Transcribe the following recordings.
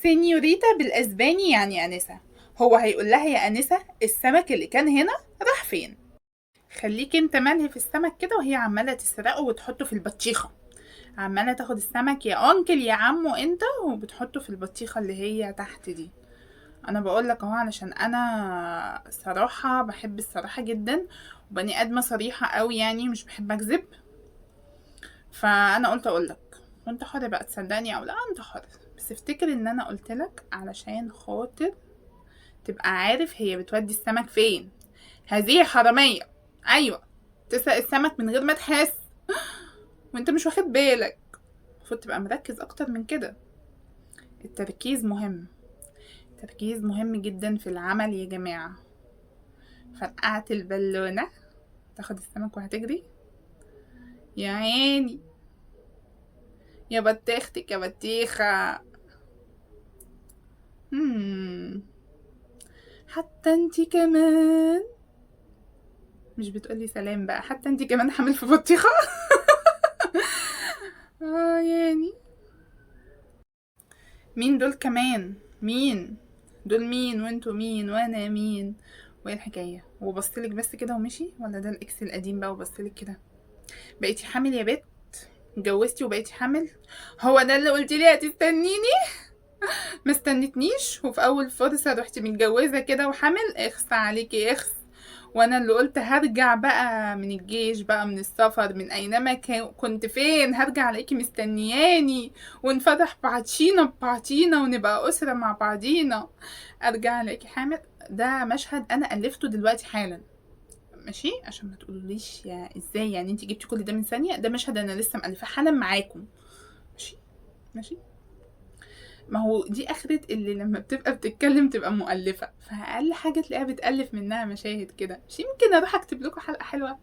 سينيوريتا بالاسباني يعني انسه. هو هيقول لها يا انسه السمك اللي كان هنا راح فين؟ خليك انت ملهي في السمك كده وهي عماله تسرقه وتحطه في البطيخه. عماله تاخد السمك يا انكل يا عمو انت وبتحطه في البطيخه اللي هي تحت دي. انا بقول لك اهو علشان انا صراحه بحب الصراحه جدا، وبني ادمه صريحه قوي يعني مش بحب اكذب. فانا قلت اقول لك، وانت حر بقى تصدقني او لا انت حر. بس افتكر ان انا قلت لك علشان خاطر تبقى عارف هي بتودي السمك فين. هذه حراميه. ايوه، تسرق السمك من غير ما تحس وانت مش واخد بالك. المفروض تبقى مركز اكتر من كده. التركيز مهم. التركيز مهم جدا في العمل يا جماعه. فرقعت البالونه، تاخد السمك وهتجري. يا عيني، يا بطيختك يا بطيخه. حتى انتي كمان. مش بتقولي سلام بقى، حتى انتي كمان حامل في بطيخة. يعني مين دول كمان؟ مين دول؟ مين وانتوا مين وانا مين؟ وايه الحكاية؟ وبصلك بس كده ومشي، ولا ده الاكس القديم بقى وبصلك كده؟ بقيتي حامل يا بت؟ اتجوزتي وبقيتي حامل؟ هو ده اللي قلتي لي هتستنيني؟ ما استنتنيش، وفي اول فرصة رحتي متجوزة كده وحامل. اخس عليكي اخس. وانا اللي قلت هرجع بقى من الجيش بقى من السفر من اينما كنت فين، هرجع الاقيكي مستنياني ونفتح بعضينا ببعضينا ونبقى اسرة مع بعضينا. ارجع الاقيكي حامل. ده مشهد انا الفته دلوقتي حالا. ماشي، عشان ما تقولوليش يا ازاي يعني انت جبتي كل ده من ثانية. ده مشهد انا لسه مألفاه حالا معاكم. ماشي ماشي. ما هو دي اخرة اللي لما بتبقى بتتكلم تبقى مؤلفة، فاقل حاجة تلاقيها بتألف منها مشاهد كده. مش يمكن اروح اكتب لكم حلقة حلوة؟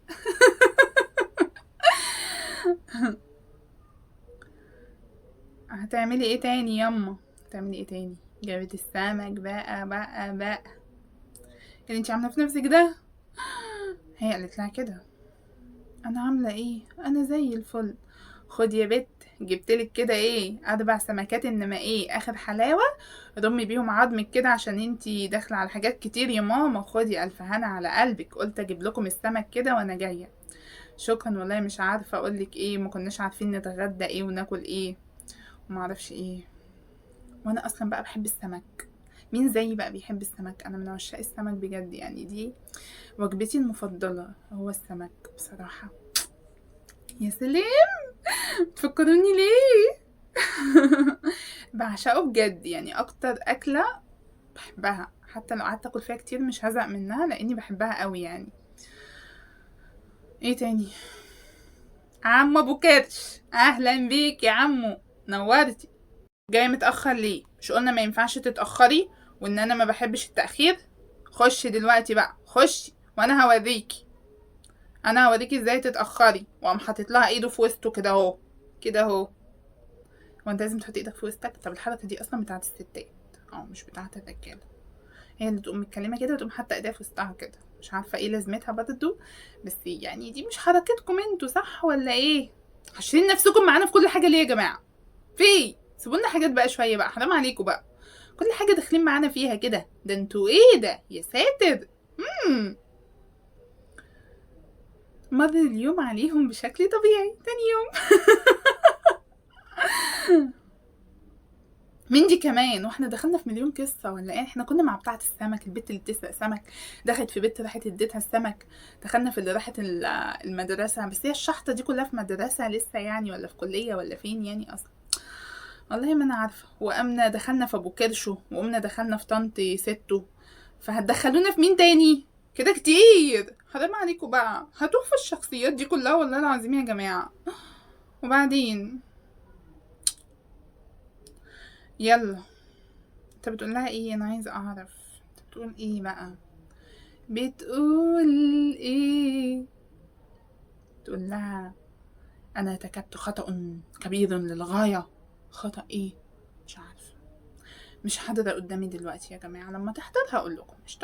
هتعملي ايه تاني ياما؟ هتعملي ايه تاني؟ جابت السمك بقى اللي انتي عاملة في نفسك ده. هي قالت لها كده. انا عاملة ايه؟ انا زي الفل. خد يا بت، جبتلك كده ايه 4 سمكات، انما ايه اخر حلاوة. ضمي بيهم عظمك كده عشان انتي داخلة على حاجات كتير يا ماما. خدي الف هنا على قلبك، قلت اجيب لكم السمك كده وانا جاية. شكرا والله، مش عارفة اقولك ايه، ما كناش عارفين نتغدى ايه وناكل ايه ومعرفش ايه. وانا اصلا بقى بحب السمك. مين زيي بقى بيحب السمك؟ انا من عشاق السمك بجد يعني. دي وجبتي المفضلة، هو السمك بصراحة. يا سلام، تفكروني ليه؟ بعشقه بجد يعني. اكتر اكلة بحبها، حتى لو قعدت اكل فيها كتير مش هزهق منها لاني بحبها قوي يعني. ايه تاني؟ عمو ابو كرش، اهلا بيك يا عمو، نورتي. جاي متأخر ليه؟ مش قلنا ما ينفعش تتأخري وان انا ما بحبش التأخير؟ خشي دلوقتي بقى، خشي وانا هوريكي. انا هوريكي ازاي تتأخري. وقام حاطط لها ايده في وسطه كده اهو، كده اهو. وانت لازم تحط ايدك في وسطك؟ طب الحركة دي اصلا بتاعت الستات، مش بتاعت الرجالة. هي اللي تقوم متكلمة كده وتقوم حاطة ايديها في وسطها كده. مش عارفة ايه لازمتها برضه، بس يعني دي مش حركتكم انتوا، صح ولا ايه؟ حاشرين نفسكم معانا في كل حاجة ليه يا جماعة؟ في سيبولنا حاجات بقى شوية بقى، حرام عليكم بقى. كل حاجة داخلين معانا فيها كده، ده انتوا ايه ده يا ساتر. مر اليوم عليهم بشكل طبيعي. تاني يوم مين دي كمان؟ واحنا دخلنا في مليون قصة ولا ايه؟ احنا كنا مع بتاعة السمك، البت اللي بتسرق سمك دخلت في بيت راحت اديتها السمك. دخلنا في اللي راحت المدرسة، بس هي الشحطة دي كلها في مدرسة لسه يعني، ولا في كلية ولا فين يعني اصلا؟ والله ما انا عارفة. وقمنا دخلنا في ابو كرشو، وقمنا دخلنا في طنط ستو. فهتدخلونا في مين تاني؟ كده كتير، حرام عليكم بقى. هتوه في الشخصيات دي كلها والله العظيم يا جماعة. وبعدين يلا. انت بتقول لها ايه؟ انا عايزه اعرف انت بتقول ايه بقى. بتقول ايه؟ تقول لها انا ارتكبت خطأ كبير للغاية. خطأ ايه؟ مش عارفه. مش حاضره قدامي دلوقتي يا جماعه، لما تحضر هقول لكم. مش